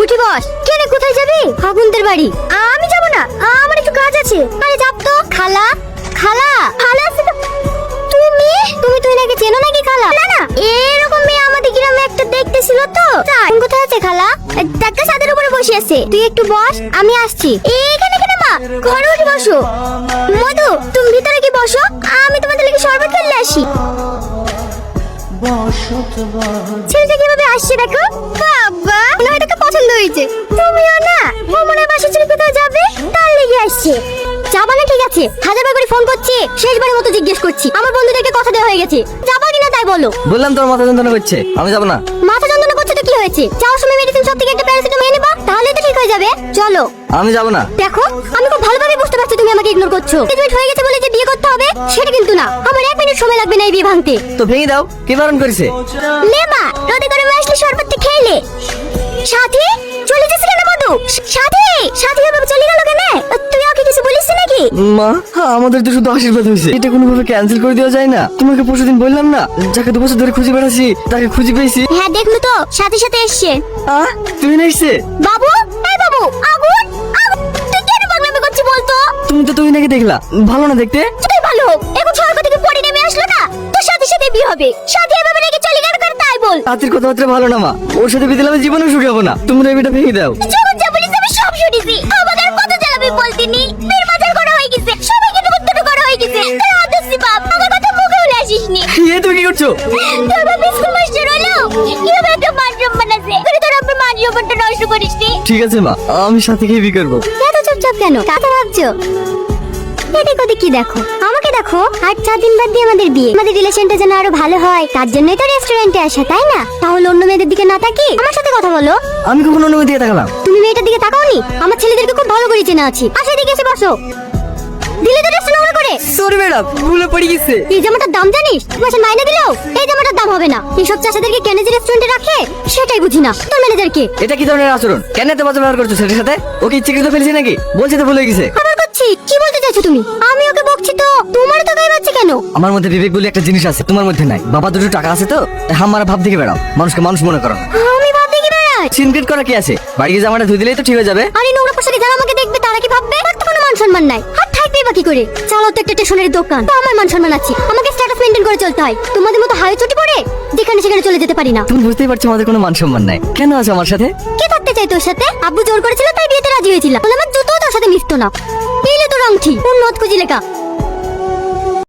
উঠি বস। কেন কোথায় যাবি? ফাগুনদের বাড়ি। আমি যাব না, আমার একটু কাজ আছে। আরে যাব তো। খালা খালা খালা আছে তো। তুমি তুমি তুই নাকি চেনো নাকি খালা? না না, এরকম মেয়ে আমাদের গ্রামে একটা দেখতেছিল তো। তাই কোথায় আছে খালা? দেখা ছাদের উপরে বসে আছে। তুই একটু বস, আমি আসছি। এখানে কেন মা? ঘরে উঠে বসো। মধু তুমি ভিতরে কি বসো, আমি তোমাদের লাগি শরবত খেলে আসি। ছেলেটা কিভাবে আসছে দেখো। বাবা মনে হয় তোকে পছন্দ হয়েছে। তুমিও না, ও মনে হয় বাসা ছেড়ে কোথাও যাবে, তার লেগে আসছে। যাবা না? ঠিক আছে, হাজারবার করে ফোন করছি, শেষবারের মতো জিজ্ঞেস করছি। আমার বন্ধুদেরকে কথা দেওয়া হয়ে গেছে, যাবা কিনা তাই বলো। বললাম তোর মাথা যন্ত্রণা করছে, আমি যাব না। মাথা যন্ত্রণা করছে তো কি হয়েছে? যাওয়ার সময় মেডিসিন সব থেকে একটা প্যারাসিটামল এনে নেবা, তাহলে তো ঠিক হয়ে যাবে। চলো। আমি যাব না। দেখো আমি খুব ভালোভাবে বুঝতে পারছি তুমি আমাকে ইগনোর করছো। এনগেজমেন্ট হয়ে গেছে বলে যে বিয়ে করতে হবে সেটা কিন্তু না। আমার 1 মিনিট সময় লাগবে না এই বিয়ে ভাঙতে। তো ভেঙে দাও, কি বারণ করেছে? লেমা রোদে করে আসলে শরবতটা খেলে। সাথী চলে যাচ্ছে কেন বন্ধু? সাথী সাথী বাবা চলে গেল কেন? তুই ওকে কিছু বলিস নাকি? মা, আমাদের তো শুধু আশীর্বাদ হয়েছে, এটা কোনোভাবে ক্যান্সেল করে দেওয়া যায় না? তোমাকে পরশুদিন বললাম না, যাকে 2 বছর ধরে খুঁজে বেড়াচ্ছি তাকে খুঁজে পেয়েছি। হ্যাঁ দেখলো তো, সাথে সাথে এসছে। তুমি না এসছে? বাবু এই বাবু, আগুন আগুন, তুই কেন পাগলামি করছিস বলতো? তুমি নাকি দেখলা ভালো না দেখতে? তুই ভালো হোক, এখন সরকার থেকে পড়ে নেমে আসলো না, তোর সাথে সাথে বিয়ে হবে। সাথী এভাবে রেখে চলে গেল কেন তাই বল। রাতের কথাবার্তা ভালো না মা, ওর সাথে বিয়ে দিলে আমি জীবনেও সুখী হবো না। তোমরা এই বিয়েটা ভেঙে দাও। যখন যা বলিস আমি সব শুনেছি। আমাকে আর কত জ্বালাবি বলতিনি। মেয়ের বাজার করা হয়ে গেছে, সবাইকে দুটো করা হয়ে গেছে। তোর আদর্শি বাপ, আমার কথা মুখে উলে আসিসনি। তুমি কি করছো? তোর বাপ স্কুল মাস্টার হলো, কিভাবে একটা মান সম্মান আছে, করে তোর আপনার মান সম্মানটা নষ্ট করিসনি। ঠিক আছে মা, আমি সাথে গিয়ে বিয়ে করবো। এত চুপচাপ কেন? কাকে ভাবছো? এদিক ওদিক কি দেখো? আমাকে দেখো। আর 4 দিন বাদ দিয়ে আমাদের বিয়ে। আমাদের রিলেশনটা যেন আরো ভালো হয়, তার জন্যই তো রেস্টুরেন্টে আসা, তাই না? তাহলে অন্য মেয়েদের দিকে না তাকি আমার সাথে কথা বলো। আমি কখনো অন্য দিকে তাকালাম? তুমি মেয়েটার দিকে তাকাওনি? আমার ছেলেদেরকে খুব ভালো করে চেনা আছি। আসো এদিকে এসে বসো। দিলে তো রেস্টুরেন্ট নোংরা করে। সরি ম্যাডাম, ভুলে পড়ে গেছে। এই জামাটার দাম জানিস? মাসে মাইনে দিলেও এই জামাটার দাম হবে না। এইসব চাষাদেরকে কেন যে রেস্টুরেন্টে রাখে সেটাই বুঝি না। তোর ম্যানেজারকে এটা কি ধরনের আচরণ? কেন এত বাজে ব্যবহার করছো ছেলের সাথে? ওকে ইচ্ছাকৃত ফেলছি নাকি? বলছে তো ভুলে গেছে। আবার করছি? কি বলতে চাইছো তুমি? আমি ওকে বকছি তো, তোমার তো গায়ে বাজছে কেন? আমার মধ্যে বিবেক বলে একটা জিনিস আছে, তোমার মধ্যে নাই। বাবা দুটো টাকা আছে তো হামারা ভাব দেখে বেড়াও, মানুষকে মানুষ মনে করো না। আমি ভাবতে কি বেড়াই? সিনক্রেট করা কি আছে? বাড়ি গিয়ে জামাটা ধুই দিলেই তো ঠিক হয়ে যাবে। আরে নোংরা পোশাকে যারা আমাকে দেখবে তারা কি ভাববে? আর তো কোনো মান সম্মান নাই। আর থাকবে বা কি করে? চালাও তো একটা স্টেশনের দোকান, তো আমার মান সম্মান আছে। আমাকে স্ট্যাটাস মেইনটেইন করে চলতে হয়। তোমাদের মতো হাই চটি পড়ে যেখানে সেখানে চলে যেতে পারি না। তুমি বুঝতেই পারছো আমাদের কোনো মান সম্মান নাই। কেন আছো আমার সাথে? কে থাকতে চাই তোর সাথে? আব্বু জোর করেছিল তাই বিয়েতে রাজি হয়েছিলাম। বলে আমার জুতো তোর সাথে মিশতো না। এলে তোর আংটি উন্নত খুঁজি লেখা।